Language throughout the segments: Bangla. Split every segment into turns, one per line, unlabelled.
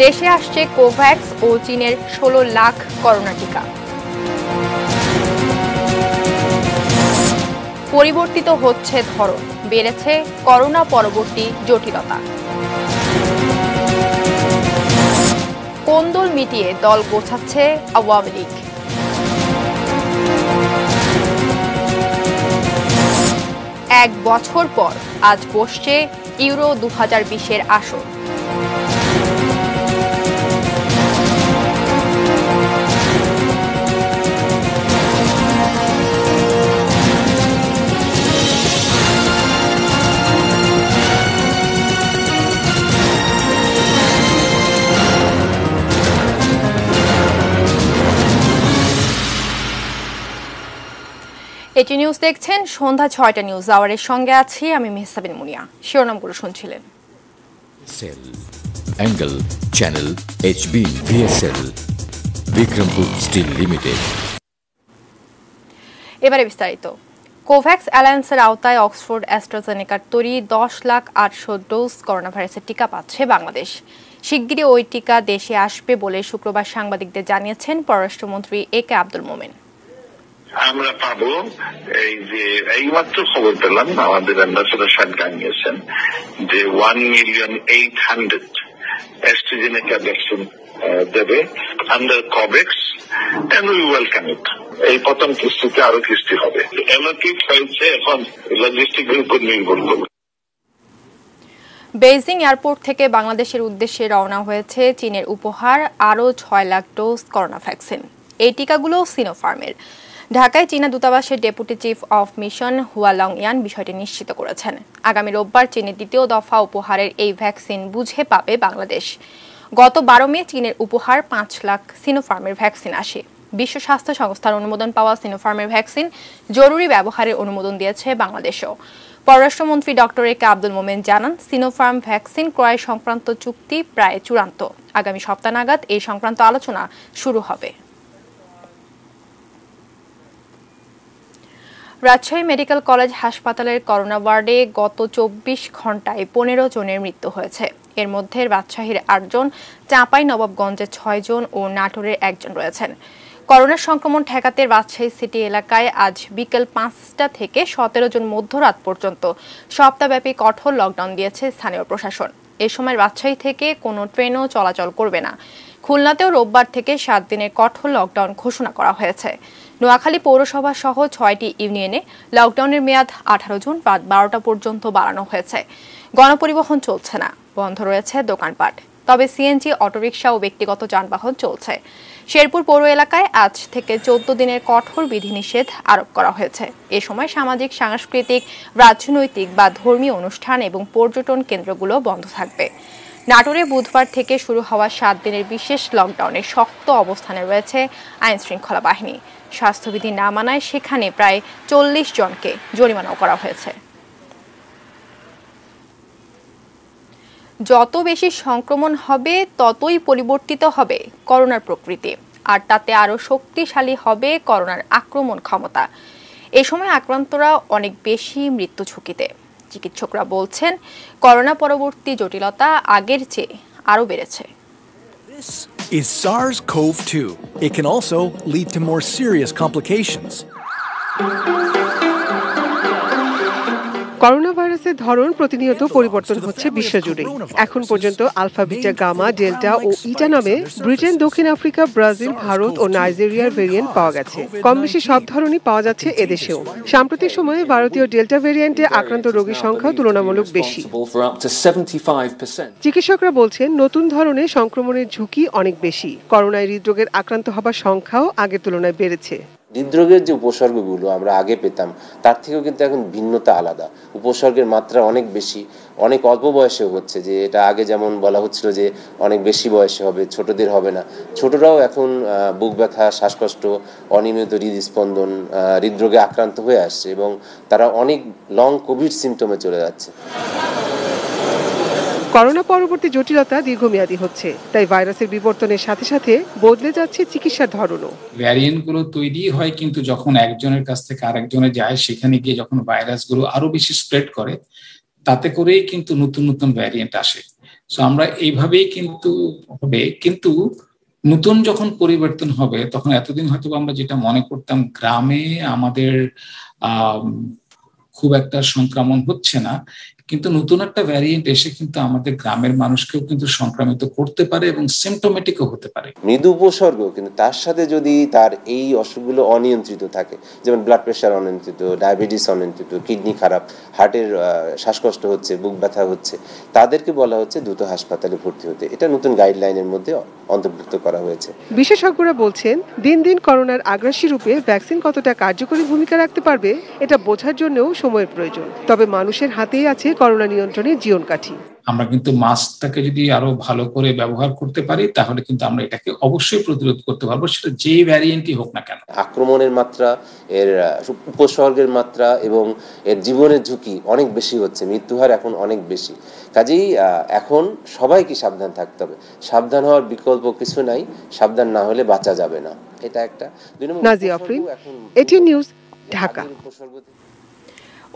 দেশে আসছে কোভ্যাক্স ও চীনের 16 লাখ করোনা টিকা। পরিবর্তিত হচ্ছে ধরন, বেড়েছে করোনা পরবর্তী জটিলতা। কোন্দল মিটিয়ে দল গোছাচ্ছে আওয়ামী লীগ। এক বছর পর আজ বসছে ইউরো 2020-এর আসর। এটি নিউজ দেখছেন, সন্ধ্যা 6টা নিউজ আওয়ারের সঙ্গে আছি আমি মেহসাবিন মুনিয়া। শিরোনামগুলো শুনছিলেন।
সেল angle channel HB VSL Bikrampur steel limited.
এবারে বিস্তারিত। কোভ্যাক্স অ্যালায়েন্সের আওতায় অক্সফোর্ড অ্যাস্ট্রাজেনেকার তৈরি 10,800,000 ডোজ করোনা ভাইরাসের টিকা পাচ্ছে বাংলাদেশ। শিগগিরই ওই টিকা দেশে আসবে বলে শুক্রবার সাংবাদিকদের জানিয়েছেন পররাষ্ট্রমন্ত্রী একে আব্দুল মোমেন।
আমরা পাবো, এই যে এইমাত্র খবর পেলাম আমাদের অ্যাম্বাসেডর সাহেব জানিয়েছেন যে 1,800,000 অ্যাস্ট্রাজেনেকা ভ্যাকসিন দেবে under COVAX, and we welcome it. এই প্রথম কিস্তিতে আরো কিস্তি হবে। এমআরপি হয়েছে, এখন লজিস্টিকের উপর নির্ভর করবে।
বেইজিং এয়ারপোর্ট থেকে বাংলাদেশের উদ্দেশ্যে রওনা হয়েছে চীনের উপহার আরও 6 লাখ ডোজ করোনা ভ্যাকসিন। এই টিকাগুলো সিনোফার্মের। ঢাকায় চীনা দূতাবাসের ডেপুটি চিফ অফ মিশন হুয়া লংয়ান বিষয়টি নিশ্চিত করেছেন। আগামী রোববার চীনের দ্বিতীয় দফা উপহারের এই ভ্যাকসিন বুঝে পাবে বাংলাদেশ। গত 12 মে চীনের উপহার 5 লাখ সিনোফার্মের ভ্যাকসিন আসে। বিশ্ব স্বাস্থ্য সংস্থার অনুমোদন পাওয়া সিনোফার্মের ভ্যাকসিন জরুরি ব্যবহারের অনুমোদন দিয়েছে বাংলাদেশও। পররাষ্ট্রমন্ত্রী ডক্টর একে আব্দুল মোমেন জানান, সিনোফার্ম ভ্যাকসিন ক্রয় সংক্রান্ত চুক্তি প্রায় চূড়ান্ত। আগামী সপ্তাহ নাগাদ এই সংক্রান্ত আলোচনা শুরু হবে। রাজশাহী মেডিকেল কলেজ হাসপাতালের করোনা ওয়ার্ডে গত 24 ঘণ্টায় 15 জনের মৃত্যু হয়েছে। এর মধ্যে রাজশাহীর 8 জন, চাঁপাইনবাবগঞ্জে 6 জন ও নাটোরের 1 জন রয়েছেন। করোনার সংক্রমণ ঠেকাতে রাজশাহী সিটি এলাকায় আজ বিকেল 5টা থেকে 17 জন মধ্যরাত পর্যন্ত সপ্তাহব্যাপী কঠোর লকডাউন দিয়েছে স্থানীয় প্রশাসন। এ সময় রাজশাহী থেকে কোনো ট্রেনও চলাচল করবে না। খুলনাতেও রোববার থেকে 7 দিনের কঠোর লকডাউন ঘোষণা করা হয়েছে। নোয়াখালী পৌরসভা সহ 6টি ইউনিয়নে লকডাউনের মেয়াদ 18 জুন রাত 12টা পর্যন্ত বাড়ানো হয়েছে। গণপরিবহন চলছে না, বন্ধ রয়েছে দোকানপাট। তবে সিএনজি, অটোরিকশা ও ব্যক্তিগত যানবাহন চলছে। শেরপুর পৌর এলাকায় আজ থেকে 14 দিনের কঠোর বিধিনিষেধ আরোপ করা হয়েছে। এ সময় সামাজিক, সাংস্কৃতিক, রাজনৈতিক বা ধর্মীয় অনুষ্ঠান এবং পর্যটন কেন্দ্রগুলো বন্ধ থাকবে। নাটোরে বুধবার থেকে শুরু হওয়া 7 দিনের বিশেষ লকডাউনে শক্ত অবস্থানে রয়েছে আইন শৃঙ্খলা বাহিনী। স্বাস্থ্যবিধি না মানায় সেখানে প্রায় 40 জনকে জরিমানাও করা হয়েছে। যত বেশি সংক্রমণ হবে ততই পরিবর্তিত হবে করোনার প্রকৃতি, আর তাতে আরও শক্তিশালী হবে করোনার আক্রমণ ক্ষমতা। এ সময় আক্রান্তরা অনেক বেশি মৃত্যু ঝুঁকিতে। চিকিৎসকরা বলছেন, করোনা পরবর্তী জটিলতা আগের চেয়ে আরও বেড়েছে।
This is SARS-CoV-2. It can also lead to more serious complications.
Corona ভাইরাসের ধরন প্রতিনিয়ত পরিবর্তন হচ্ছে বিশ্বজুড়ে। এখন পর্যন্ত আলফা, বিটা, গামা, ডেল্টা ও ইটা নামে ব্রিটেন, দক্ষিণ আফ্রিকা, ব্রাজিল, ভারত ও নাইজেরিয়ার ভেরিয়েন্ট পাওয়া গেছে। কম বেশি সব ধরনই পাওয়া যাচ্ছে এদেশেও। সাম্প্রতিক সময়ে ভারতীয় ডেল্টা ভেরিয়েন্টে আক্রান্ত রোগীর সংখ্যা তুলনামূলক বেশি। চিকিৎসকরা বলছেন, নতুন ধরনের সংক্রমণের ঝুঁকি অনেক বেশি। করোনায় হৃদরোগের আক্রান্ত হবার সংখ্যাও আগের তুলনায় বেড়েছে।
হৃদরোগের যে উপসর্গগুলো আমরা আগে পেতাম তার থেকেও কিন্তু এখন ভিন্নতা আলাদা। উপসর্গের মাত্রা অনেক বেশি, অনেক অল্প বয়সেও হচ্ছে। যে এটা আগে যেমন বলা হচ্ছিল যে অনেক বেশি বয়সে হবে, ছোটদের হবে না, ছোটরাও এখন বুক ব্যথা, শ্বাসকষ্ট, অনিয়মিত হৃদস্পন্দন, হৃদরোগে আক্রান্ত হয়ে আসছে এবং তারা অনেক লং কোভিড সিমটমে চলে যাচ্ছে।
করোনা পরবর্তী জটিলতা দীর্ঘমেয়াদী হচ্ছে, তাই ভাইরাসের বিবর্তনের সাথে সাথে বদলে যাচ্ছে চিকিৎসার ধরনও।
ভ্যারিয়েন্টগুলো তৈরি হয়, কিন্তু যখন একজনের কাছ থেকে আরেকজনে যায়, সেখানে গিয়ে যখন ভাইরাসগুলো আরো বেশি স্প্রেড করে, তাতে করেই কিন্তু নতুন নতুন ভ্যারিয়েন্ট আসে। সো আমরা এইভাবেই কিন্তু হবে, কিন্তু নতুন যখন পরিবর্তন হবে তখন এতদিন হয়তো আমরা যেটা মনে করতাম গ্রামে আমাদের খুব একটা সংক্রমণ হচ্ছে না, কিন্তু নতুন একটা ভ্যারিয়েন্ট এসে কিন্তু আমাদের গ্রামের মানুষকেও কিন্তু সংক্রামিত করতে পারে এবং সিমটোমেটিকও হতে পারে।
মৃদু উপসর্গ, কিন্তু তার সাথে যদি তার এই অসুখগুলো অনিয়ন্ত্রিত থাকে, যেমন ব্লাড প্রেশার অনিয়ন্ত্রিত, ডায়াবেটিস অনিয়ন্ত্রিত, কিডনি খারাপ, হার্টের শ্বাসকষ্ট হচ্ছে, বুক ব্যথা হচ্ছে, তাদেরকে বলা হচ্ছে দ্রুত হাসপাতালে ভর্তি হতে। এটা নতুন গাইডলাইনের মধ্যে অন্তর্ভুক্ত করা হয়েছে।
বিশেষজ্ঞরা বলছেন দিন দিন করোনার আগ্রাসী রূপে ভ্যাকসিন কতটা কার্যকরী ভূমিকা রাখতে পারবে এটা বোঝার জন্যও সময়ের প্রয়োজন। তবে মানুষের হাতেই আছে করোনা নিয়ন্ত্রণের জীবনকাঠি।
আমরা কিন্তু মাস্কটাকে যদি আরো ভালো করে ব্যবহার করতে পারি তাহলে কিন্তু আমরা এটাকে অবশ্যই প্রতিরোধ করতে পারবো, সেটা যে ভ্যারিয়েন্টই হোক না কেন।
আক্রমণের মাত্রা, এর উপসর্গের মাত্রা এবং এর জীবনের ঝুঁকি অনেক বেশি হচ্ছে, মৃত্যুহার এখন অনেক বেশি। কাজেই এখন সবাইকে সাবধান থাকতে হবে। সাবধান হওয়ার বিকল্প কিছু নাই, সাবধান না হলে বাঁচা যাবে না। এটা একটা।
Nazia Afrin, ATN news, Dhaka.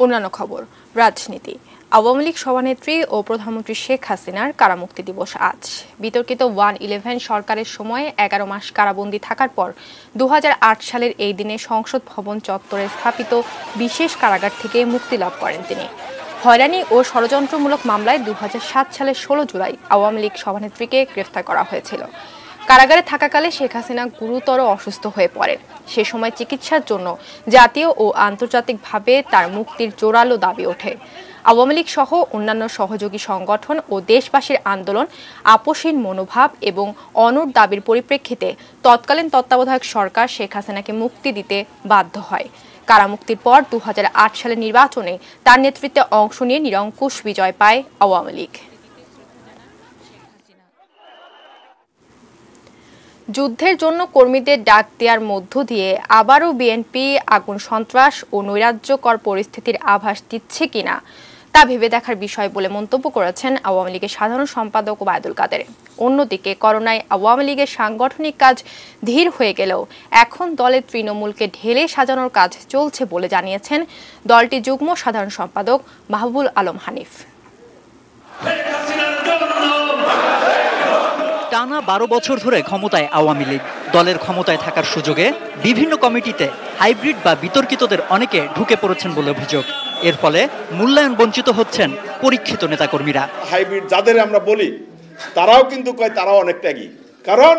অন্যান্য খবর, রাজনীতি। আওয়ামী লীগ সভানেত্রী ও প্রধানমন্ত্রী শেখ হাসিনার কারামুক্তি দিবস আজ। বিতর্কিত 1-11 সরকারের সময়ে 11 মাস কারাবন্দী থাকার পর 2008 সালের এই দিনে সংসদ ভবন চত্বরে স্থাপিত বিশেষ কারাগার থেকে মুক্তি লাভ করেন তিনি। হয়রানি ও ষড়যন্ত্রমূলক মামলায় 2007 সালের 16 জুলাই আওয়ামী লীগ সভানেত্রীকে গ্রেফতার করা হয়েছিল। কারাগারে থাকাকালে শেখ হাসিনা গুরুতর অসুস্থ হয়ে পড়েন। সে সময় চিকিৎসার জন্য জাতীয় ও আন্তর্জাতিকভাবে তার মুক্তির জোরালো দাবি ওঠে। আওয়ামী লীগ সহ অন্যান্য সহযোগী সংগঠন ও দেশবাসীর আন্দোলন, আপোষহীন মনোভাব এবং অনড় দাবির পরিপ্রেক্ষিতে তৎকালীন তত্ত্বাবধায়ক সরকার শেখ হাসিনাকে মুক্তি দিতে বাধ্য হয়। কারামুক্তির পর 2008 সালের নির্বাচনে তার নেতৃত্বে অংশ নিয়ে নিরঙ্কুশ বিজয় পায় আওয়ামী লীগ। যুদ্ধের জন্য কর্মীদের ডাক দেওয়ার মধ্য দিয়ে আবারও বিএনপি আগুন সন্ত্রাস ও নৈরাজ্যকর পরিস্থিতির আভাস দিচ্ছে কিনা তা ভেবে দেখার বিষয় বলে মন্তব্য করেছেন আওয়ামী লীগের সাধারণ সম্পাদক ওবায়দুল কাদের। অন্যদিকে করোনায় আওয়ামী লীগের সাংগঠনিক কাজ ধীর হয়ে গেলেও এখন দলের তৃণমূলকে ঢেলে সাজানোর কাজ চলছে বলে জানিয়েছেন দলটির যুগ্ম সাধারণ সম্পাদক মাহবুবুল আলম হানিফ।
টানা 12 বছর ধরে ক্ষমতায় আওয়ামী লীগ। দলের ক্ষমতায় থাকার সুযোগে বিভিন্ন কমিটিতে হাইব্রিড বা বিতর্কিতদের অনেকে ঢুকে পড়েছেন বলে অভিযোগ। এর ফলে মূল্যায়ন বঞ্চিত হচ্ছেন পরীক্ষিত নেতাকর্মীরা।
হাইব্রিড যাদের আমরা বলি তারাও কিন্তু কয় তারাও অনেক ত্যাগী, কারণ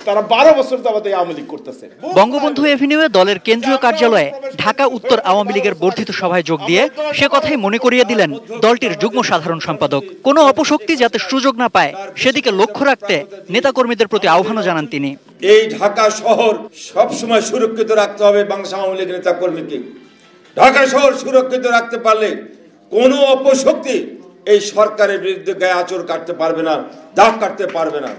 তারা 12 বছর যাবত আওয়ামী লীগ করতেছে।
বঙ্গবন্ধু এভিনিউয়ে দলের কেন্দ্রীয় কার্যালয়ে ঢাকা উত্তর আওয়ামী লীগের বর্ধিত সভায় যোগ দিয়ে সে কথাই মনে করিয়ে দিলেন দলটির যুগ্ম সাধারণ সম্পাদক। কোনো অপশক্তি যাতে সুযোগ না পায় সেদিকে লক্ষ্য রাখতে নেতাকর্মীদের প্রতি আহ্বানও জানান তিনি।
এই ঢাকা শহর সবসময় সুরক্ষিত রাখতে হবে বাংলাদেশ আওয়ামী লীগের নেতাকর্মীকে। ঢাকা শহর সুরক্ষিত রাখতে পারলে কোনো অপশক্তি এই সরকারের বিরুদ্ধে গায়ে আঁচড় কাটতে পারবে না, দাগ কাটতে পারবে না।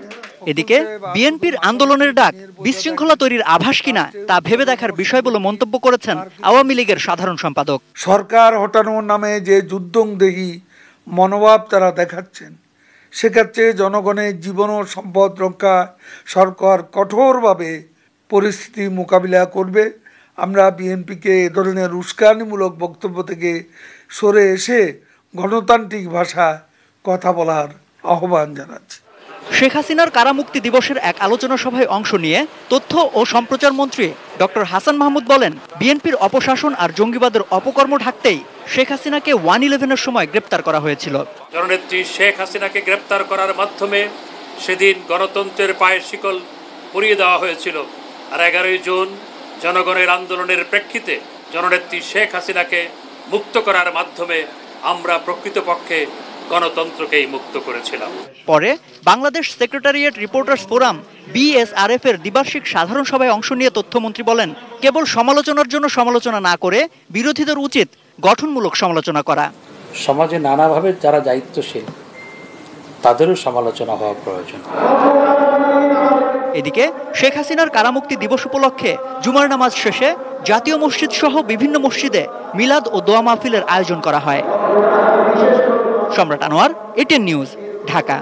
এদিকে বিএনপির আন্দোলনের ডাক বিশৃঙ্খলা তৈরির আভাস কিনা তা ভেবে দেখার বিষয় বলে মন্তব্য করেছেন আওয়ামী লীগের সাধারণ সম্পাদক।
সরকার হটানোর নামে যে যুদ্ধংদেহী মনোভাব তারা দেখাচ্ছেন, সেক্ষেত্রে জনগণের জীবন ও সম্পদ রক্ষা সরকার কঠোরভাবে পরিস্থিতি মোকাবিলা করবে। আমরা বিএনপিকে এ ধরনের উস্কানিমূলক বক্তব্য থেকে সরে এসে গণতান্ত্রিক ভাষায় কথা বলার আহ্বান জানাচ্ছি।
শেখ হাসিনার কারামুক্তি দিবসের এক আলোচনা সভায় অংশ নিয়ে তথ্য ও সম্প্রচার মন্ত্রী ডক্টর হাসান মাহমুদ বলেন, বিএনপির অপশাসন আর জঙ্গিবাদের অপকর্ম ঢাকতেই শেখ হাসিনাকে 1-11-এর সময় গ্রেপ্তার করা হয়েছিল।
জননেত্রী শেখ হাসিনাকে গ্রেপ্তার করার মাধ্যমে সেদিন গণতন্ত্রের পায়ের শিকল পরিয়ে দেওয়া হয়েছিল। আর 11 জুন জনগণের আন্দোলনের প্রেক্ষিতে জননেত্রী শেখ হাসিনাকে মুক্ত করার মাধ্যমে আমরা প্রকৃতপক্ষে গণতন্ত্রকেই মুক্ত করেছিলাম।
পরে Bangladesh secretariat reporters forum BSRF এর দ্বিবার্ষিক সাধারণ সভায় অংশ নিয়ে তথ্যমন্ত্রী বলেন, কেবল সমালোচনার জন্য সমালোচনা না করে বিরোধীদের উচিত গঠনমূলক সমালোচনা করা।
সমাজে নানাভাবে যারা দায়িত্বশীল তাদেরও সমালোচনা হওয়া প্রয়োজন।
এদিকে শেখ হাসিনার কারামুক্তি দিবস উপলক্ষে জুমার নামাজ শেষে জাতীয় মসজিদ সহ বিভিন্ন মসজিদে মিলাদ ও দোয়া মাহফিলের আয়োজন করা হয়। সম্রাট আনোয়ার, এটিএন নিউজ, ঢাকা।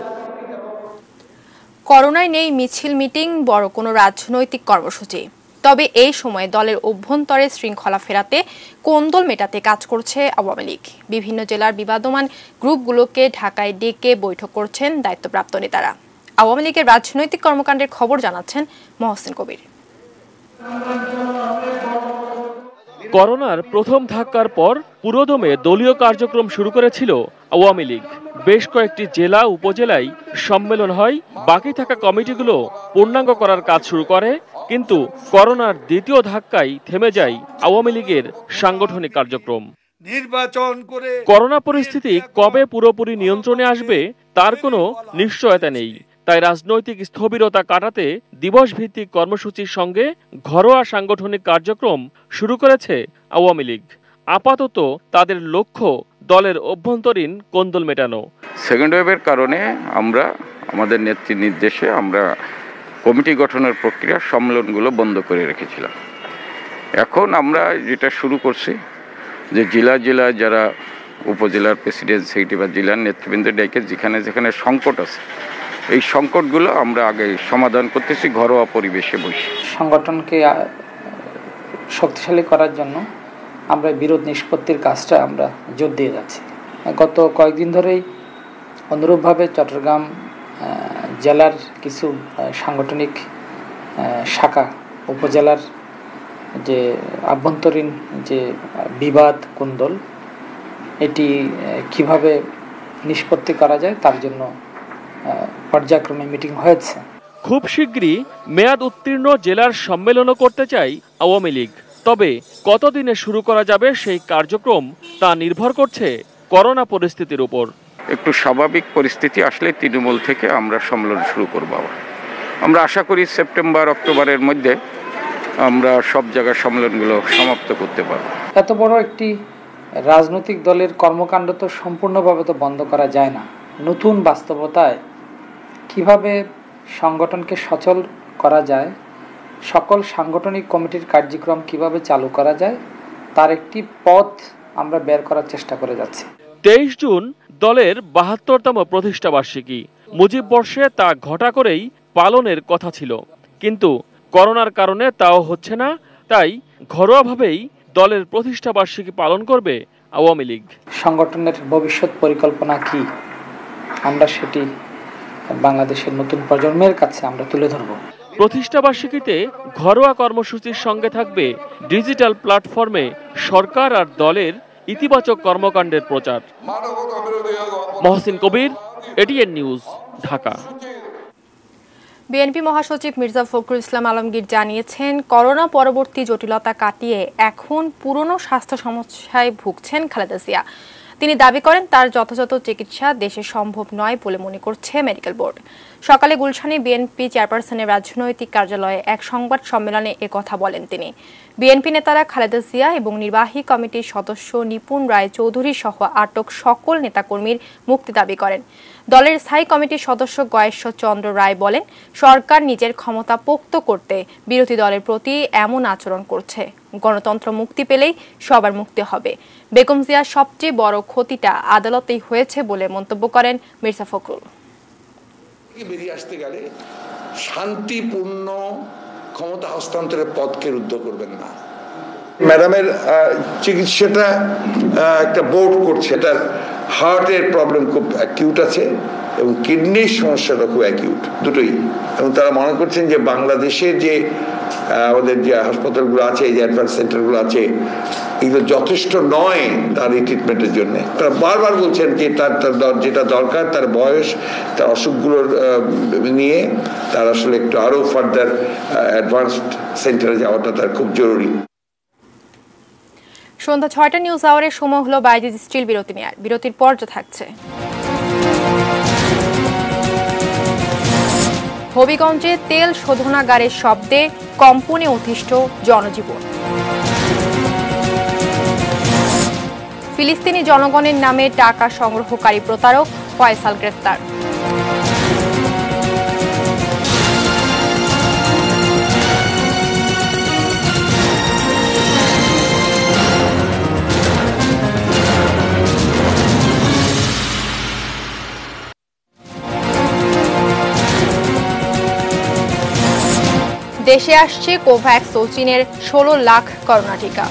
করোনায় নেই মিছিল, মিটিং, বড় কোনো রাজনৈতিক কর্মসূচি। তবে এই সময় দলের অভ্যন্তরে শৃঙ্খলা ফেরাতে কোন্দল মেটাতে কাজ করছে আওয়ামী লীগ। বিভিন্ন জেলার বিবাদমান গ্রুপগুলোকে ঢাকায় ডেকে বৈঠক করছেন দায়িত্বপ্রাপ্ত নেতারা। আওয়ামী লীগের রাজনৈতিক কর্মকাণ্ডের খবর জানাচ্ছেন মহসিন কবির।
করোনার প্রথম ধাক্কার পর পুরোদমে দলীয় কার্যক্রম শুরু করেছিল আওয়ামী লীগ। বেশ কয়েকটি জেলা উপজেলায় সম্মেলন হয়, বাকি থাকা কমিটিগুলো পূর্ণাঙ্গ করার কাজ শুরু করে। কিন্তু করোনার দ্বিতীয় ধাক্কায় থেমে যায় আওয়ামী লীগের সাংগঠনিক কার্যক্রম।
নির্বাচন করে
করোনা পরিস্থিতি কবে পুরোপুরি নিয়ন্ত্রণে আসবে তার কোনো নিশ্চয়তা নেই। তাই রাজনৈতিক স্থবিরতা কাটাতে দিবসভিত্তিক কর্মসূচির সঙ্গে ঘরোয়া সাংগঠনিক কার্যক্রম শুরু করেছে আওয়ামী লীগ। আপাতত তাদের লক্ষ্য দলের অভ্যন্তরীণ কোন্দল মেটানো।
সেকেন্ড ওয়েভের কারণে আমরা আমাদের নেত্রীর নির্দেশে আমরা কমিটি গঠনের প্রক্রিয়া সম্মেলনগুলো বন্ধ করে রেখেছিলাম। এখন আমরা যেটা শুরু করছি যে জেলা যারা উপজেলার প্রেসিডেন্ট সেক্রেটারি বা জেলার নেতৃবৃন্দ ডেকে যেখানে সংকট আছে এই সংকটগুলো আমরা আগে সমাধান করতেছি ঘরোয়া পরিবেশে বসে।
সংগঠনকে শক্তিশালী করার জন্য আমরা বিরোধ নিষ্পত্তির কাজটা আমরা জোর দিয়ে যাচ্ছি। গত কয়েকদিন ধরেই অনুরূপভাবে চট্টগ্রাম জেলার কিছু সাংগঠনিক শাখা উপজেলার যে আভ্যন্তরীণ যে বিবাদ কুন্দল এটি কিভাবে নিষ্পত্তি করা যায় তার জন্য পর্যায়ক্রমে মিটিং হয়েছে।
খুব শীঘ্রই মেয়াদ উত্তীর্ণ জেলার সম্মেলনও করতে চাই আওয়ামী লীগ। তবে কতদিনে শুরু করা যাবে সেই কার্যক্রম তা নির্ভর করছে করোনা পরিস্থিতির উপর।
একটু স্বাভাবিক পরিস্থিতি আসলে তৃণমূল থেকে আমরা সম্মেলন শুরু করব। আমরা আশা করি সেপ্টেম্বর অক্টোবরের মধ্যে আমরা সব জায়গার সম্মেলনগুলো সমাপ্ত করতে পারব।
এত বড় একটি রাজনৈতিক দলের কর্মকাণ্ড তো সম্পূর্ণভাবে তো বন্ধ করা যায় না। নতুন বাস্তবতায় কিভাবে সংগঠনকে সচল করা যায়, সকল সাংগঠনিক কমিটির কার্যক্রম কিভাবে চালু করা যায় তার একটি পথ আমরা বের করার চেষ্টা করে যাচ্ছি।
23 জুন দলের 72তম প্রতিষ্ঠা বার্ষিকী। মুজিব বর্ষে তা ঘটা করেই পালনের কথা ছিল, কিন্তু করোনার কারণে তাও হচ্ছে না। তাই ঘরোয়াভাবেই দলের প্রতিষ্ঠা বার্ষিকী পালন করবে আওয়ামী লীগ।
সংগঠনের ভবিষ্যৎ পরিকল্পনা কি আমরা সেটি বাংলাদেশের নতুন প্রজন্মের কাছে আমরা তুলে ধরব।
প্রতিষ্ঠা বার্ষিকীতে ঘরোয়া কর্মসূচির সঙ্গে থাকবে ডিজিটাল প্ল্যাটফর্মে সরকার আর দলের ইতিবাচক কর্মকাণ্ডের প্রচার। মহসিন কবির, এটিএন নিউজ, ঢাকা।
বিএনপি মহাসচিব মির্জা ফখরুল ইসলাম আলমগীর জানিয়েছেন, করোনা পরবর্তী জটিলতা কাটিয়ে এখন পুরনো স্বাস্থ্য সমস্যায় ভুগছেন খালেদা জিয়া। তিনি দাবি করেন তার যথাযথ চিকিৎসা দেশে সম্ভব নয় বলে মনে করছে মেডিকেল বোর্ড। সকালে গুলশানে বিএনপি চেয়ারপারসনের রাজনৈতিক কার্যালয়ে এক সংবাদ সম্মেলনে একথা বলেন তিনি। বিএনপি নেতারা খালেদা জিয়া এবং নির্বাহী কমিটির সদস্য নিপুণ রায় চৌধুরী সহ আটক সকল নেতাকর্মীর মুক্তি দাবি করেন। দলের স্থায়ী কমিটির সদস্য গয়েশ্বর চন্দ্র রায় বলেন, সরকার নিজের ক্ষমতা পোক্ত করতে বিরোধী দলের প্রতি এমন আচরণ করছে। গণতন্ত্র মুক্তি পেলেই সবার মুক্তি হবে। বেগম জিয়ার সবচেয়ে বড় ক্ষতিটা আদালতেই হয়েছে বলে মন্তব্য করেন মির্জা ফখরুল।
বেরিয়ে আসতে গেলে শান্তিপূর্ণ ক্ষমতা হস্তান্তরের পথকে রুদ্ধ করবেন না।
ম্যাডামের চিকিৎসাটা একটা বোর্ড করছে, এটার হার্টের প্রবলেম খুব অ্যাকিউট আছে এবং কিডনির সমস্যাটা খুব অ্যাকিউট, দুটোই। এবং তারা মনে করছেন যে বাংলাদেশের যে আমাদের যে হাসপাতালগুলো আছে, যে অ্যাডভান্স সেন্টারগুলো আছে, এগুলো যথেষ্ট নয় তার এই ট্রিটমেন্টের জন্য। তারা বারবার বলছেন যে তার যেটা দরকার, তার বয়স, তার অসুখগুলোর নিয়ে তার আসলে একটু আরও ফার্দার অ্যাডভান্সড সেন্টারে যাওয়াটা তার খুব জরুরি।
সন্ধ্যা ৬টা নিউজ আওয়ারের সময় হলো বাইজিদ স্টিল বিরতি নেয়ার। বিরতির পর যা থাকছে, হবিগঞ্জে তেল শোধনাগারের শব্দে কম্পনে অতিষ্ঠ জনজীবন। ফিলিস্তিনি জনগণের নামে টাকা সংগ্রহকারী প্রতারক ফয়সাল গ্রেফতার। দেশে আসছে কোভ্যাক্স ও চীনের 16 লাখ করোনা টিকা।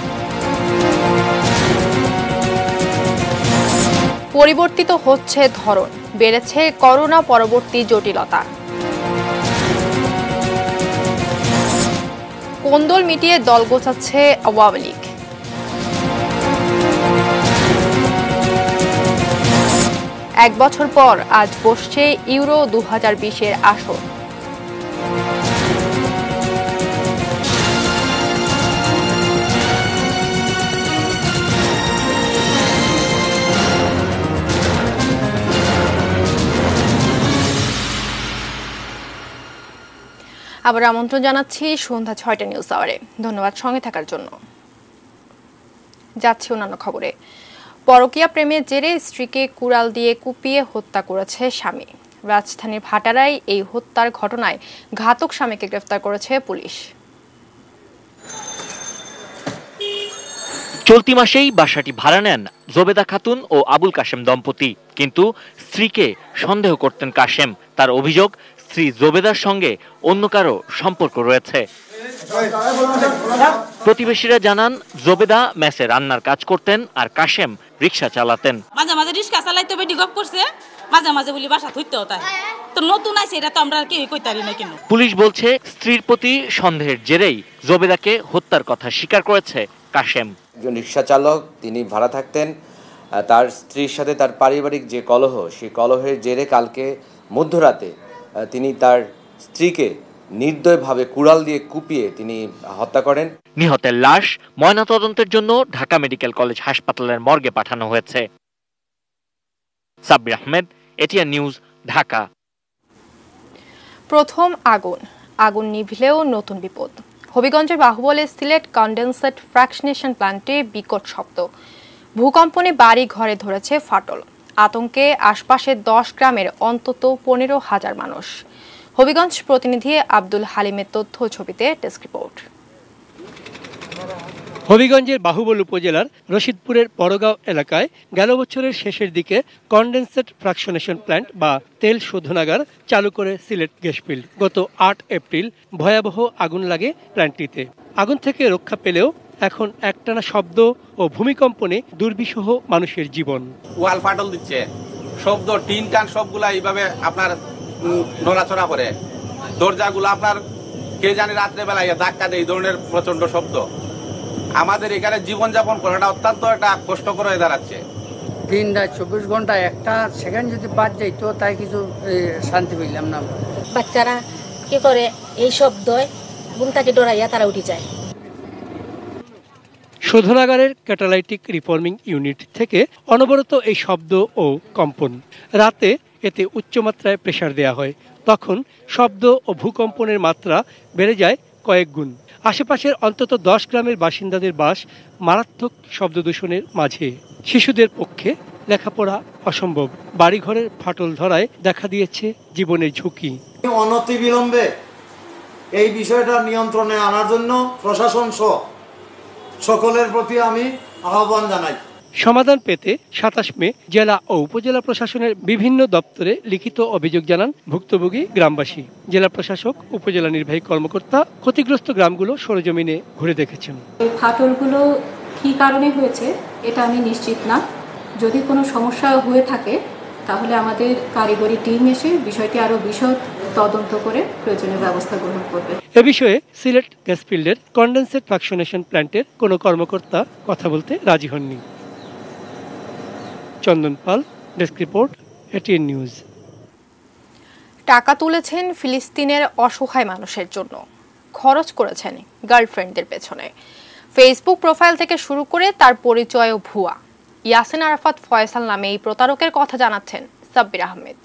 পরিবর্তিত হচ্ছে ধরন, বেড়েছে করোনা পরবর্তী জটিলতা। কোন্দল মিটিয়ে দল গোছাচ্ছে আওয়ামী লীগ। এক বছর পর আজ বসছে ইউরো 2020-এর আসর। আবার আমন্ত্রণ জানাচ্ছি সন্ধ্যা 6টা নিউজ আওয়ারে। ধন্যবাদ সঙ্গে থাকার জন্য। যাচ্ছি অন্যান্য খবরে। পরকীয়া প্রেমের জেরে স্ত্রীকে কুড়াল দিয়ে কুপিয়ে হত্যা করেছে স্বামী। রাজধানীর ভাটারায় এই হত্যার ঘটনায় ঘাতক স্বামীকে গ্রেফতার করেছে পুলিশ।
চলতি মাসেই বাসাটি ভাড়া নেন জোবেদা খাতুন ও আবুল কাশেম দম্পতি, কিন্তু স্ত্রীকে সন্দেহ করতেন কাশেম। তার অভিযোগ, স্ত্রী জোবেদার সঙ্গে অন্য কারো সম্পর্ক রয়েছে। প্রতিবেশীরা জানান, জোবেদা মেসে রান্নার কাজ করতেন আর কাশেম রিকশা চালাতেন।
মাঝে মাঝে রিকশা চালাইতে বেডি গপ করছে, মাঝে মাঝে বলি বাসা থইতেও তাই। তো নতুন আছে এটা তো আমরা কেউ কইতারি না কেন।
পুলিশ বলছে, স্ত্রীর প্রতি সন্দেহের জেরেই জোবেদাকে হত্যার কথা স্বীকার করেছে কাশেম।
একজন রিকশা চালক, তিনি ভাড়া থাকতেন। তার স্ত্রীর সাথে তার পারিবারিক যে কলহ, সেই কলহের জেরে কালকে মধ্যরাতে তিনি তার স্ত্রীকে নির্দয়ভাবে কুড়াল দিয়ে কুপিয়ে তিনি হত্যা করেন।
নিহতের লাশ ময়নাতদন্তের জন্য ঢাকা মেডিকেল কলেজ হাসপাতালের মর্গে পাঠানো হয়েছে। Sabbir Ahmed, ATN news, Dhaka.
প্রথম আগুন নিভিলেও নতুন বিপদ। হবিগঞ্জের বাহুবলে সিলেট কনডেনসেট ফ্র্যাকশনেশন প্ল্যান্টে বিকট শব্দ। ভূকম্পনে বাড়ি ঘরে ধরেছে ফাটল। আতঙ্কে আশপাশের 10 গ্রামের অন্তত 15,000 মানুষ। হবিগঞ্জ প্রতিনিধি আব্দুল হালিমের তথ্য ছবিতে ডেস্ক রিপোর্ট।
হবিগঞ্জের বাহুবল উপজেলার রশিদপুরের বড়গাঁও এলাকায় গেল বছরের শেষের দিকে কনডেনসেট ফ্র্যাকশনেশন প্ল্যান্ট বা তেল শোধনাগার চালু করে সিলেট গ্যাসফিল্ড। গত 8 এপ্রিল ভয়াবহ আগুন লাগে প্ল্যান্টটিতে। আগুন থেকে রক্ষা পেলেও এখন একটানা শব্দ ও ভূমিকম্পনে দুর্বিষহ মানুষের জীবন।
ওয়াল ফাটল দিচ্ছে, শব্দ, টিন টান সবগুলা এইভাবে আপনার নড়াচড়া করে। দরজাগুলো আপনার কে জানি রাত্রেবেলায় ধাক্কা দেয়, এই ধরনের প্রচন্ড শব্দ। আমাদের এখানে জীবনযাপন করাটা অত্যন্ত একটা কষ্টকর হয়ে দাঁড়াচ্ছে।
দিনটা 24 ঘন্টা একটা সেকেন্ড যদি বাদ যাইতো তাই কিছু শান্তি পেলাম না।
বাচ্চারা কি করে এই শব্দ ঘুমটাকে ডরাইয়া তারা উঠে যায়।
শোধনাগারের ক্যাটালাইটিক রিফর্মিং ইউনিট থেকে অনবরত এই শব্দ ও কম্পন। রাতে এতে উচ্চমাত্রায় প্রেসার দেয়া হয়, তখন শব্দ ও ভূকম্পনের মাত্রা বেড়ে যায় কয়েক গুণ। আশেপাশের অন্তত 10 গ্রামের বাসিন্দাদের বাস মারাত্মক শব্দ দূষণের মাঝে। শিশুদের পক্ষে লেখাপড়া অসম্ভব। বাড়িঘরের ফাটল ধরায় দেখা দিয়েছে জীবনের ঝুঁকি।
অনতিবিলম্বে এই বিষয়টা নিয়ন্ত্রণে আনার জন্য প্রশাসন সহ সকলের প্রতি আমি আহ্বান জানাই।
সমাধান পেতে 27 মে জেলা ও উপজেলা প্রশাসনের বিভিন্ন দপ্তরে লিখিত অভিযোগ জানান ভুক্তভোগী গ্রামবাসী। জেলা প্রশাসক, উপজেলা নির্বাহী কর্মকর্তা ক্ষতিগ্রস্ত গ্রামগুলো সরেজমিনে ঘুরে দেখেছেন।
এই ফাটলগুলো কী কারণে হয়েছে এটা আমি নিশ্চিত না। যদি কোনো সমস্যা হয়ে থাকে তাহলে আমাদের কারিগরি টিম এসে বিষয়টি আরও বিশদ তদন্ত করে প্রয়োজনীয় ব্যবস্থা গ্রহণ করবে।
এ বিষয়ে সিলেট গ্যাসফিল্ডের কনডেনসেট ফ্র্যাকশনেশন প্ল্যান্টের কোনো কর্মকর্তা কথা বলতে রাজি হননি। চন্দন পাল, ডেস্ক রিপোর্ট, এটিএন নিউজ।
টাকা তুলেছেন ফিলিস্তিনের অসহায় মানুষের জন্য, খরচ করেছেন গার্লফ্রেন্ডদের পেছনে। ফেসবুক প্রোফাইল থেকে শুরু করে তার পরিচয়ও ভুয়া। ইয়াসিন আরাফাত ফয়সাল নামে এই প্রতারকের কথা জানাচ্ছেন সাব্বির আহমেদ।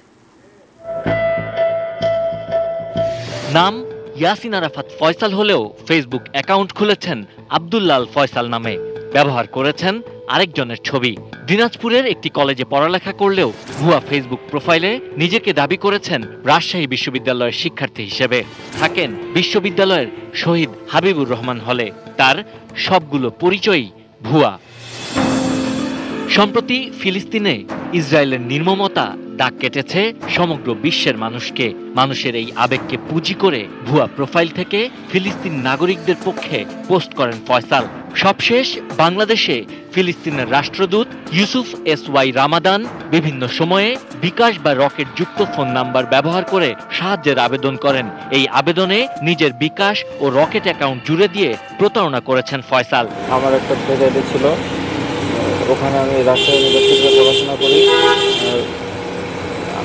নাম ইয়াসিন আরাফাত ফয়সাল হলেও ফেসবুক অ্যাকাউন্ট খুলেছেন আব্দুল্লাল ফয়সাল নামে। ব্যবহার করেছেন আরেকজনের ছবি। দিনাজপুরের একটি কলেজে পড়ালেখা করলেও ভুয়া ফেসবুক প্রোফাইলে নিজেকে দাবি করেছেন রাজশাহী বিশ্ববিদ্যালয়ের শিক্ষার্থী হিসেবে। থাকেন বিশ্ববিদ্যালয়ের শহীদ হাবিবুর রহমান হলে। তার সবগুলো পরিচয়ই ভুয়া। সম্প্রতি ফিলিস্তিনে ইসরায়েলের নির্মমতা দাগ কেটেছে সমগ্র বিশ্বের মানুষকে। মানুষের এই আবেগকে পুঁজি করে ভুয়া প্রোফাইল থেকে ফিলিস্তিন নাগরিকদের পক্ষে পোস্ট করেন ফয়সাল। সবশেষ বাংলাদেশে ফিলিস্তিনের রাষ্ট্রদূত ইউসুফ এসওয়াই রামাদান বিভিন্ন সময়ে বিকাশ বা রকেট যুক্ত ফোন নাম্বার ব্যবহার করে সাহায্যের আবেদন করেন। এই আবেদনে নিজের বিকাশ ও রকেট অ্যাকাউন্ট জুড়ে দিয়ে প্রতারণা করেছেন ফয়সাল।
আমার একটা পেজ আইডি ছিল, ওখানে আমি রাজশাহী ইউনিভার্সিটিতে পড়াশোনা করি।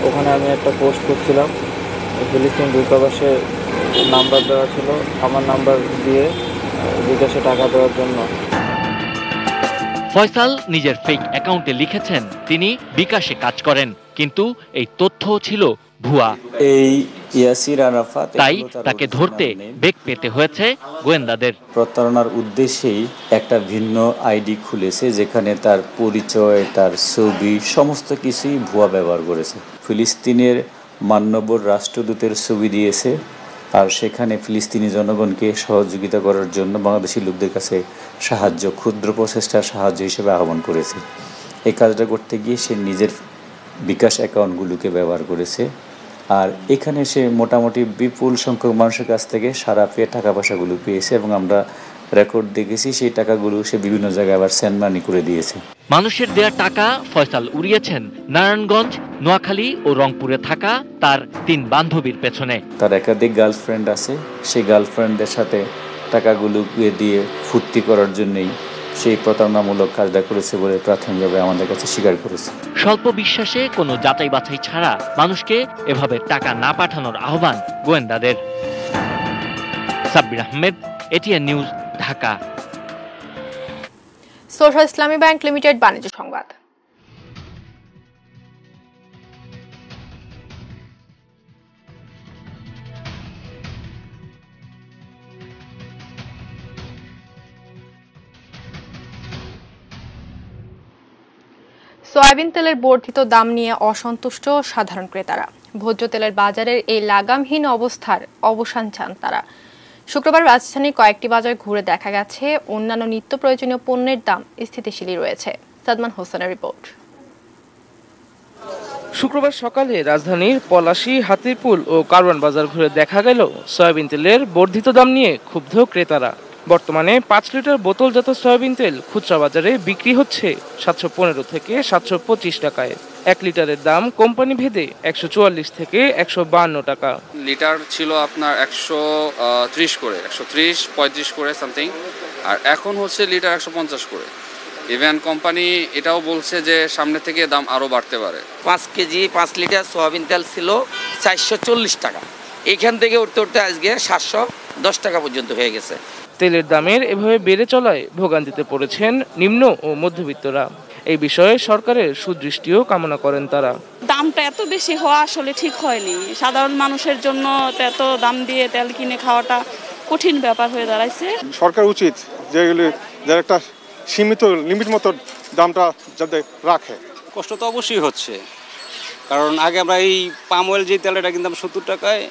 ওখানে আমি একটা পোস্ট করছিলাম, ফিলিস্তিন দূতাবাসে নাম্বার দেওয়া ছিল, আমার নাম্বার দিয়ে বিকাশে টাকা দেওয়ার জন্য।
ফয়সাল নিজের ফেক অ্যাকাউন্টে লিখেছেন তিনি বিকাশে কাজ করেন, কিন্তু এই তথ্যও ছিল ভুয়া।
এই ইয়াসির আরাফাত,
তাই তাকে ধরতে বেগ পেতে হয়েছে গোয়েন্দাদের।
প্রতারণার উদ্দেশ্যেই একটা ভিন্ন আইডি খুলেছে, যেখানে তার পরিচয়, তার ছবি, সমস্ত কিছুই ভুয়া ব্যবহার করেছে। ফিলিস্তিনের মান্যবর রাষ্ট্রদূতের ছবি দিয়েছে, আর সেখানে ফিলিস্তিনি জনগণকে সহযোগিতা করার জন্য বাংলাদেশি লোকদের কাছে সাহায্য, ক্ষুদ্র প্রচেষ্টার সাহায্য হিসেবে আহ্বান করেছে। এই কাজটা করতে গিয়ে সে নিজের বিকাশ অ্যাকাউন্টগুলোকে ব্যবহার করেছে, আর এখানে সে মোটামুটি বিপুল সংখ্যক মানুষের কাছ থেকে সারা পেয়ে টাকা পয়সাগুলো পেয়েছে, এবং আমরা রেকর্ড দেখেছি সেই টাকাগুলো সে বিভিন্ন জায়গায় আবার সেন্ড মানি করে দিয়েছে।
মানুষের দেয়া টাকা ফয়সাল উড়িয়েছেন নারায়ণগঞ্জ, নোয়াখালী ও রংপুরে থাকা তার 3 বান্ধবীর পেছনে।
তার একাধিক গার্লফ্রেন্ড আছে, সেই গার্লফ্রেন্ডদের সাথে টাকাগুলো দিয়ে ফুর্তি করার জন্যই সেই প্রতারণামূলক কাজটা করেছে বলে প্রাথমিকভাবে আমাদের কাছে স্বীকার করেছে।
স্বল্প বিশ্বাসে কোনো যাচাই বাছাই ছাড়া মানুষকে এভাবে টাকা না পাঠানোর আহ্বান গোয়েন্দাদের। Sabbir Ahmed, ATN news, Dhaka.
Social ইসলামী ব্যাংক লিমিটেড বাণিজ্য সংবাদ। সয়াবিন তেলের বর্ধিত দাম নিয়ে অসন্তুষ্ট সাধারণ ক্রেতারা। ভোজ্য তেলের বাজারের এই লাগামহীন অবস্থার অবসান চান তারা। শুক্রবার রাজধানীর কয়েকটি বাজার ঘুরে দেখা গেছে অন্যান্য নিত্য প্রয়োজনীয় পণ্যের দাম স্থিতিশীলই রয়েছে। সাদমান হোসেনের রিপোর্ট।
শুক্রবার সকালে রাজধানীর পলাশী, হাতিরপুল ও কারওয়ান বাজার ঘুরে দেখা গেল সয়াবিন তেলের বর্ধিত দাম নিয়ে ক্ষুব্ধ ক্রেতারা। বর্তমানে 5 লিটার বোতলজাত সয়াবিন তেল খুচরা বাজারে বিক্রি হচ্ছে 715 থেকে 725 টাকায়। 1 লিটারের দাম কোম্পানি ভেদে 144 থেকে 152 টাকা।
লিটার ছিল আপনার 130 করে, 130, 35 করে সামথিং, আর এখন হচ্ছে লিটার 150 করে। ইভেন কোম্পানি এটাও বলছে যে সামনে থেকে দাম আরও বাড়তে পারে।
5 কেজি 5 লিটার সয়াবিন তেল ছিল 440 টাকা, এখান থেকে উঠতে উঠতে আজকে 710 টাকা পর্যন্ত হয়ে গেছে।
তেলের দামের এভাবে বেড়ে চলায় ভোগান্তিতে পড়েছেন নিম্ন ও মধ্যবিত্তরা। এই বিষয়ে সরকারের সুদৃষ্টিও কামনা করেন তারা।
দামটা এত বেশি হওয়া আসলে ঠিক হয়নি। সাধারণ মানুষের জন্য এত দাম দিয়ে তেল কিনে খাওয়াটা কঠিন ব্যাপার হয়ে দাঁড়াইছে।
সরকার উচিত যেগুলি যার একটা সীমিত লিমিট মতো দামটা যাতে রাখে।
কষ্ট তো অবশ্যই হচ্ছে, কারণ আগে আমরা এই পাম অয়েল যে তেলটা কিনতাম 70 টাকায়,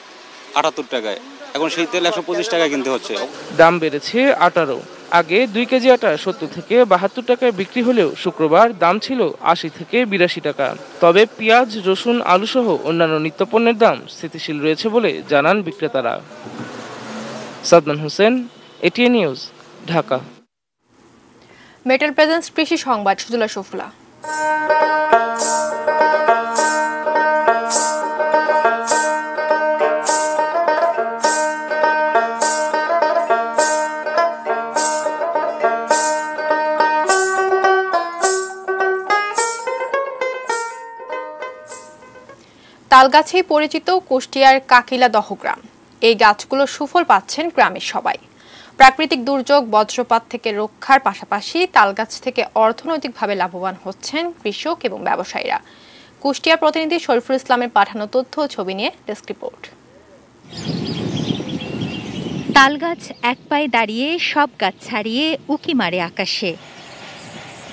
78 টাকায়, এখন সেই তেল 125 টাকায় কিনতে হচ্ছে।
দাম বেড়েছে আটারও। আগে 2 কেজি আটা 70 থেকে 72 টাকায় বিক্রি হলেও শুক্রবার দাম ছিল 80 থেকে 82 টাকা। তবে পেঁয়াজ, রসুন, আলু সহ অন্যান্য নিত্যপণ্যের দাম স্থিতিশীল রয়েছে বলে জানান বিক্রেতারা। Sadman Hossain, ATN news, Dhaka.
Metal presence কৃষি সংবাদ, সুজলা সুফলা। তালগাছেই পরিচিত কুষ্টিয়ার কাকিলাদহ গ্রাম। এই গাছগুলোর সুফল পাচ্ছেন গ্রামের সবাই। প্রাকৃতিক দুর্যোগ, বজ্রপাত থেকে রক্ষার পাশাপাশি তালগাছ থেকে অর্থনৈতিকভাবে লাভবান হচ্ছেন কৃষক এবং ব্যবসায়ীরা। কুষ্টিয়া প্রতিনিধি শরীফুল ইসলামের পাঠানো তথ্য ও ছবি নিয়ে ডেস্ক রিপোর্ট।
তালগাছ এক পায়ে দাঁড়িয়ে সব গাছ ছাড়িয়ে উকি মারে আকাশে।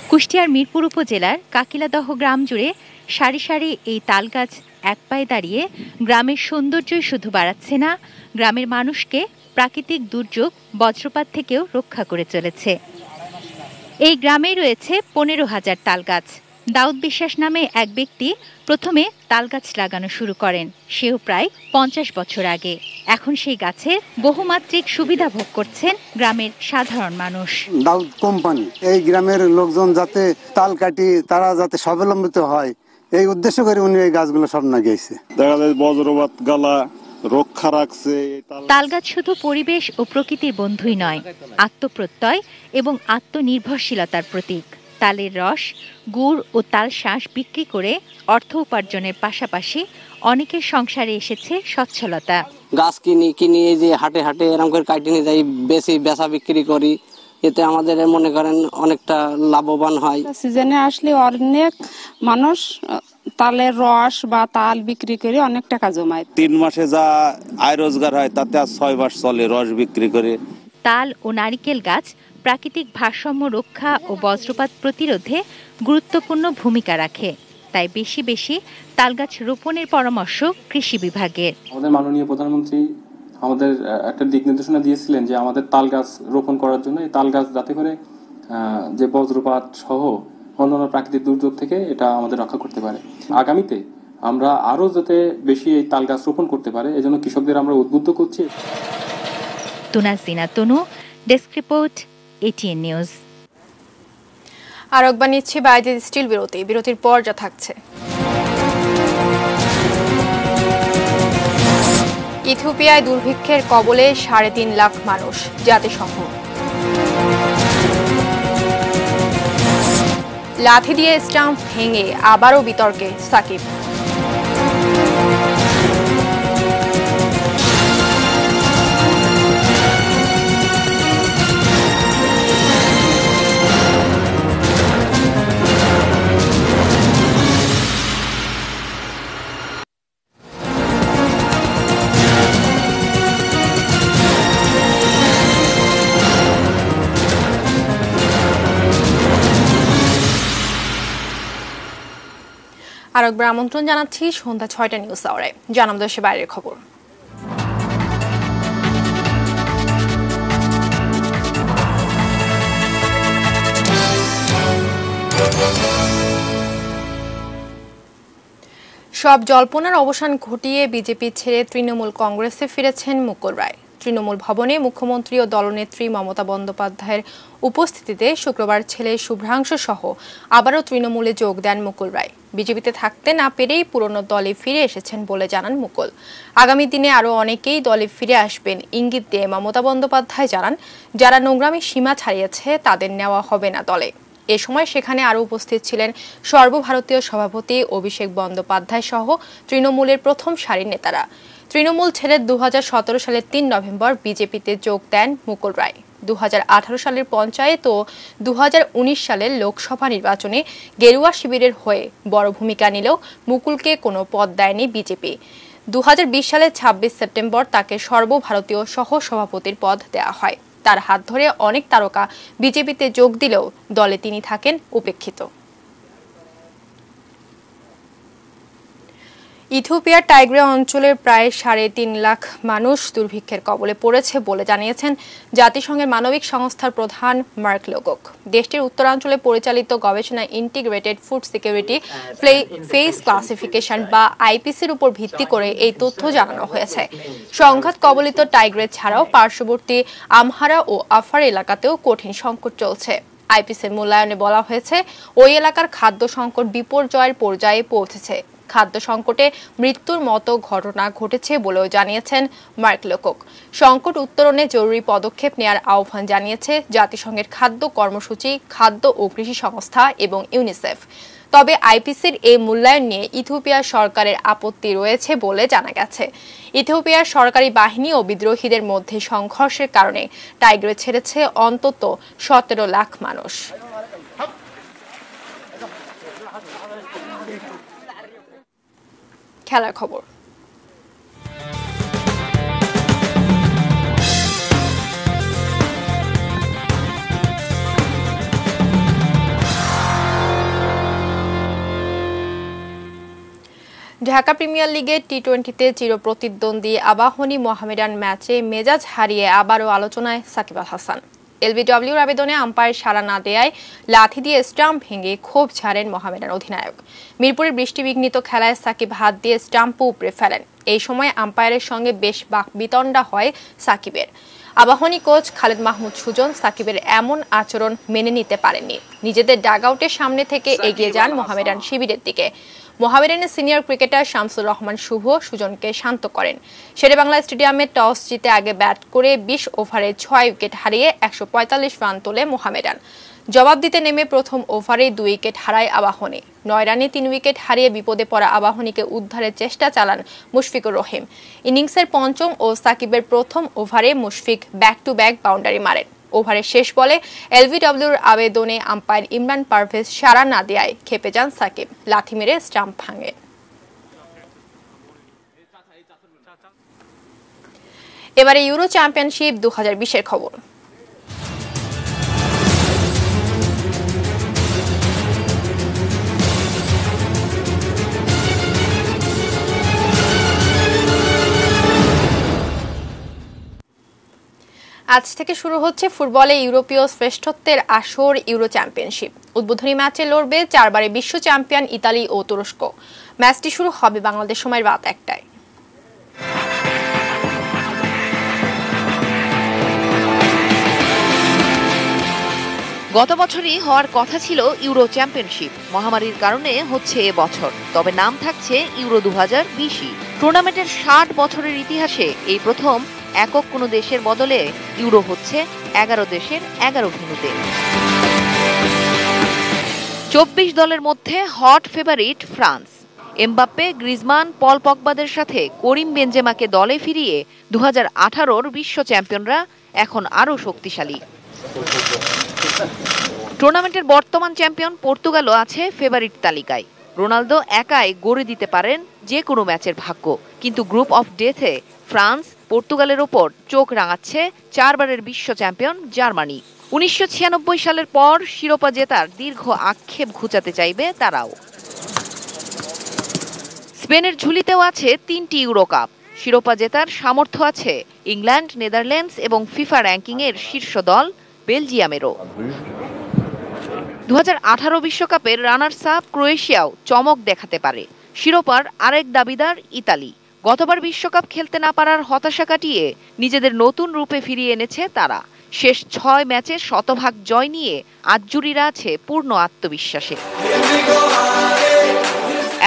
কুষ্টিয়ার মিরপুর উপজেলার কাকিলাদহ গ্রাম জুড়ে সারি সারি এই তালগাছ এক পায়ে দাঁড়িয়ে গ্রামের সৌন্দর্যই শুধু বাড়াচ্ছে না, গ্রামের মানুষকে প্রাকৃতিক দুর্যোগ, বজ্রপাত থেকেও রক্ষা করে চলেছে। এই গ্রামেই রয়েছে 15,000 তালগাছ। দাউদ বিশ্বাস নামে এক ব্যক্তি প্রথমে তালগাছ লাগানো শুরু করেন, সেও প্রায় 50 বছর আগে। এখন সেই গাছের বহুমাত্রিক সুবিধা ভোগ করছেন গ্রামের সাধারণ মানুষ।
দাউদ কোম্পানি এই গ্রামের লোকজন যাতে তাল কাটি তারা যাতে স্বাবলম্বিত হয় এই উদ্দেশ্য করে উনি এই গাছগুলো সব লাগিয়েছে।
দেখা যায় বজ্রপাত গালা রক্ষা রাখছে।
তালগাছ শুধু পরিবেশ ও প্রকৃতির বন্ধুই নয়, আত্মপ্রত্যয় এবং আত্মনির্ভরশীলতার প্রতীক। তালের রস, গুড় ও তাল শাঁস বিক্রি করে অর্থ উপার্জনের পাশাপাশি অনেকের সংসারে এসেছে সচ্ছলতা।
গাছ কিনি এই যে হাটে হাটে এরকম করে কাটি নিয়ে যাই, বেচা বিক্রি করি, এতে আমাদের মনে করেন অনেকটা লাভবান হয়।
সিজনে আসলে অনেক মানুষ তালের রস বা তাল বিক্রি করে অনেক টাকা জমায়।
3 মাসে যা আয় রোজগার হয় তাতে আর 6 মাস চলে রস বিক্রি করে।
তাল ও নারিকেল গাছ প্রাকৃতিক ভারসাম্য রক্ষা ও বজ্রপাত প্রতিরোধে গুরুত্বপূর্ণ ভূমিকা রাখে, তাই বেশি বেশি তালগাছ রোপণের পরামর্শ কৃষি বিভাগের।
আমাদের মাননীয় প্রধানমন্ত্রী আমাদের একটা দিক নির্দেশনা দিয়েছিলেন যে আমাদের তাল গাছ রোপণ করার জন্য, এই তাল গাছ যাতে করে যে বজ্রপাত সহ অন্যান্য প্রাকৃতিক দুর্যোগ থেকে এটা আমাদের রক্ষা করতে পারে। আগামীতে আমরা আরো যাতে বেশি এই তাল গাছ রোপণ করতে পারে এজন্য কৃষকদের আমরা উদ্বুদ্ধ করছি।
তুনাজিনা তনু, ডেস্ক রিপোর্ট, ATN নিউজ।
আর একবার নিচ্ছে বাইরে স্টিল বিরতির পর যা থাকছে। ইথিওপিয়ায় দুর্ভিক্ষের কবলে 3.5 লাখ মানুষ, জাতিসংঘ। লাঠি দিয়ে স্টাম্প ভেঙে আবারও বিতর্কে সাকিব। আর একবার আমন্ত্রণ জানাচ্ছি সন্ধ্যা 6টা নিউজ আওয়ারে। জানাম দেশে বাইরের খবর। সব জল্পনার অবসান ঘটিয়ে বিজেপি ছেড়ে তৃণমূল কংগ্রেসে ফিরেছেন মুকুল রায়। তৃণমূল ভবনে মুখ্যমন্ত্রী ও দলনেত্রী মমতা বন্দ্যোপাধ্যায়ের উপস্থিতিতে শুক্রবার ছেলে শুভ্রাংশু সহ আবারও তৃণমূলে যোগ দেন মুকুল রায়। বিজেপিতে থাকতে না পেরেই পুরনো দলে ফিরে এসেছেন বলে জানান মুকুল। আগামী দিনে আরও অনেকেই দলে ফিরে আসবেন ইঙ্গিত দিয়ে মমতা বন্দ্যোপাধ্যায় জানান, যারা নোংরামির সীমা ছাড়িয়েছে তাদের নেওয়া হবে না দলে। এ সময় সেখানে আরও উপস্থিত ছিলেন সর্বভারতীয় সভাপতি অভিষেক বন্দ্যোপাধ্যায় সহ তৃণমূলের প্রথম সারির নেতারা। তৃণমূল ছেড়ে 2017 সালের 3 নভেম্বর বিজেপিতে যোগ দেন মুকুল রায়। 2018 সালের পঞ্চায়েত ও 2019 সালের লোকসভা নির্বাচনে গেরুয়া শিবিরের হয়ে বড় ভূমিকা নিলেও মুকুলকে কোনো পদ দেয়নি বিজেপি। 2020 সালের 26 সেপ্টেম্বর তাকে সর্বভারতীয় সহ সভাপতির পদ দেওয়া হয়। তার হাত ধরে অনেক তারকা বিজেপিতে যোগ দিলেও দলে তিনি থাকেন উপেক্ষিত। ইথিওপিয়ার টাইগ্রে অঞ্চলের প্রায় 3.5 লাখ মানুষ দুর্ভিক্ষের কবলে পড়েছে বলে জানিয়েছেন জাতিসংঘের মানবিক সংস্থার প্রধান মার্ক লোগক। দেশটির উত্তরাঞ্চলে পরিচালিত গবেষণা integrated food security face classification বা আইপিসির উপর ভিত্তি করে এই তথ্য জানানো হয়েছে। সংঘাত কবলিত টাইগ্রে ছাড়াও পার্শ্ববর্তী আমহারা ও আফার এলাকাতেও কঠিন সংকট চলছে। আইপিসির মূল্যায়নে বলা হয়েছে ওই এলাকার খাদ্য সংকট বিপর্যয়ের পর্যায়ে পৌঁছেছে। খাদ্য সংকটে মৃত্যুর মতো ঘটনা ঘটেছে বলেও জানিয়েছেন মার্ক লোকক। সংকট উত্তরণে জরুরি পদক্ষেপ নেওয়ার আহ্বান জানিয়েছে জাতিসংঘের খাদ্য কর্মসূচি, খাদ্য ও কৃষি সংস্থা এবং ইউনিসেফ। তবে আইপিসির এই মূল্যায়ন নিয়ে ইথিওপিয়ার সরকারের আপত্তি রয়েছে বলে জানা গেছে। ইথিওপিয়ার সরকারি বাহিনী ও বিদ্রোহীদের মধ্যে সংঘর্ষের কারণে টাইগ্রে ছেড়েছে অন্তত 17 লাখ মানুষ। খেলার খবর। ঢাকা প্রিমিয়ার লিগে টি-20তে চিরপ্রতিদ্বন্দ্বী আবাহনী মোহামেডান ম্যাচে মেজাজ হারিয়ে আবারও আলোচনায় সাকিব আল হাসান। এলবিডব্লিউর আবেদনে আম্পায়ার সাড়া না দেয়ায় লাথি দিয়ে স্টাম্প ভেঙে ক্ষোভ ঝাড়েন মোহামেডান অধিনায়ক। মিরপুরের বৃষ্টিবিঘ্নিত খেলায় সাকিব হাত দিয়ে স্টাম্পও উপড়ে ফেলেন। এই সময় আম্পায়ারের সঙ্গে বেশ বাকবিতণ্ডা হয় সাকিবের। আবাহনী কোচ খালেদ মাহমুদ সুজন সাকিবের এমন আচরণ মেনে নিতে পারেননি। নিজেদের ডাগআউটের সামনে থেকে এগিয়ে যান মোহামেডান শিবিরের দিকে। মোহামেডানের সিনিয়র ক্রিকেটার শামসুর রহমান শুভ সুজনকে শান্ত করেন। শেরেবাংলা স্টেডিয়ামে টস জিতে আগে ব্যাট করে 20 ওভারে 6 উইকেট হারিয়ে 145 রান তোলে মোহামেডান। জবাব দিতে নেমে প্রথম ওভারে 2 উইকেট হারায় আবাহনী। 9 রানে 3 উইকেট হারিয়ে বিপদে পড়া আবাহনীকে উদ্ধারের চেষ্টা চালান মুশফিকুর রহিম। ইনিংসের পঞ্চম ও সাকিবের প্রথম ওভারে Mushfiq back to back boundary মারেন। ওভারের শেষ বলে এলবিডব্লিউর আবেদনে আম্পায়ার ইমরান পারভেজ সাড়া না দেয়ায় খেপে যান সাকিব, লাথি মেরে স্টাম্প ভাঙেন। এবারে ইউরো চ্যাম্পিয়নশিপ 2020-এর খবর। আজ থেকে শুরু হচ্ছে ফুটবলে ইউরোপীয় শ্রেষ্ঠত্বের আসর ইউরো চ্যাম্পিয়নশিপ। উদ্বোধনী ম্যাচে লড়বে 4 বারের বিশ্ব চ্যাম্পিয়ন ইতালি ও তুরস্ক। ম্যাচটি শুরু হবে বাংলাদেশ সময় রাত 1টায়।
গত বছরই হওয়ার কথা ছিল ইউরো চ্যাম্পিয়নশিপ, মহামারীর কারণে হচ্ছে এবছর। তবে নাম থাকছে ইউরো 2020। টুর্নামেন্টের 60 বছরের ইতিহাসে এই প্রথম একক কোনো দেশের বদলে ইউরো হচ্ছে 11 দেশের 11 ভেন্যুতে। 24 দলের মধ্যে hot favourite France. Mbappe, Griezmann, Paul পগবাদের সাথে করিম বেনজেমাকে দলে ফিরিয়ে 2018-র বিশ্ব চ্যাম্পিয়নরা এখন আরও শক্তিশালী। টুর্নামেন্টের বর্তমান চ্যাম্পিয়ন পর্তুগালও আছে ফেভারিট তালিকায়। রোনালদো একাই গড়ে দিতে পারেন যে কোনো ম্যাচের ভাগ্য, কিন্তু গ্রুপ অফ ডেথে ফ্রান্স পর্তুগালের ওপর চোখ রাঙাচ্ছে 4 বারের বিশ্ব চ্যাম্পিয়ন জার্মানি। 1996 সালের পর শিরোপা জেতার দীর্ঘ আক্ষেপ ঘুচাতে চাইবে তারাও। স্পেনের ঝুলিতেও আছে 3টি ইউরো কাপ। শিরোপা জেতার সামর্থ্য আছে ইংল্যান্ড, নেদারল্যান্ডস এবং ফিফা র্যাঙ্কিংয়ের শীর্ষ দল বেলজিয়ামেরও। 2018 বিশ্বকাপের রানার্স আপ ক্রোয়েশিয়াও চমক দেখাতে পারে। শিরোপার আরেক দাবিদার ইতালি। গতবার বিশ্বকাপ খেলতে না পারার হতাশা কাটিয়ে নিজেদের নতুন রূপে ফিরিয়ে এনেছে তারা। শেষ 6 ম্যাচে শতভাগ জয় নিয়ে আজ্জুরিরা আছে পূর্ণ আত্মবিশ্বাসে।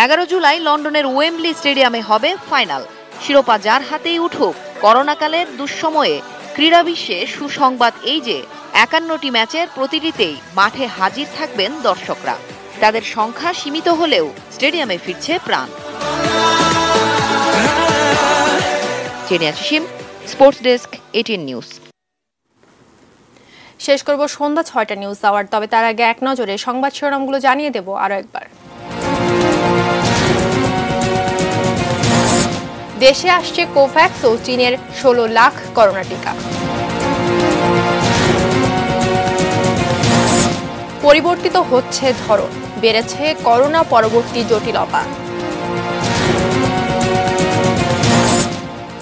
11 জুলাই লন্ডনের ওয়েম্বলি স্টেডিয়ামে হবে ফাইনাল। শিরোপা যার হাতেই উঠুক, করোনাকালের দুঃসময়ে ক্রীড়া বিশ্বে সুসংবাদ এই যে 51টি ম্যাচের প্রতিটিতেই মাঠে হাজির থাকবেন দর্শকরা। তাদের সংখ্যা সীমিত হলেও স্টেডিয়ামে ফিরছে প্রাণ। জেনিয়া চিশিম, স্পোর্টস ডেস্ক, ATN নিউজ।
শেষ করব সন্ধ্যা 6টা নিউজ আওয়ার। তবে তার আগে এক নজরে সংবাদ শিরোনামগুলো জানিয়ে দেব আরো একবার। দেশে আসছে কোভ্যাক্স ও চীনের 16 লাখ করোনা টিকা। পরিবর্তিত হচ্ছে ধরন, বেড়েছে করোনা পরবর্তী জটিলতা।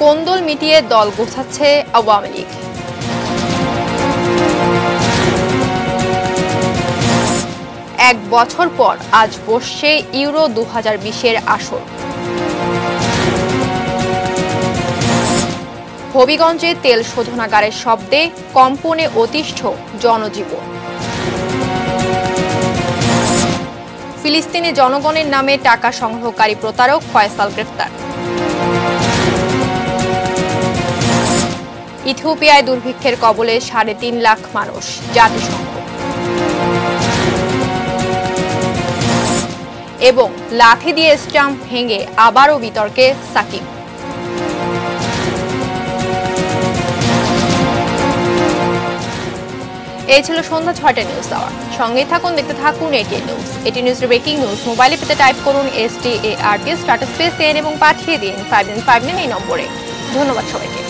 কোন্দল মিটিয়ে দল গোছাচ্ছে আওয়ামী লীগ। এক বছর পর আজ বসছে ইউরো 2020-এর আসর। হবিগঞ্জে তেল শোধনাগারের শব্দে কম্পনে অতিষ্ঠ জনজীবন। ফিলিস্তিনি জনগণের নামে টাকা সংগ্রহকারী প্রতারক ফয়সাল গ্রেফতার। ইথিওপিয়ায় দুর্ভিক্ষের কবলে 3.5 লাখ মানুষ, জাতিসংঘ। এবং লাথি দিয়ে স্টাম্প ভেঙে আবারও বিতর্কে সাকিব। এই ছিল সন্ধ্যা 6টা নিউজ আওয়ার। সঙ্গে থাকুন, দেখতে থাকুন ATN নিউজ। ATN নিউজের ব্রেকিং নিউজ মোবাইলে পেতে টাইপ করুন START স্টার্ট স্পেস এন এবং পাঠিয়ে দিন 5959 এই নম্বরে। ধন্যবাদ সবাইকে।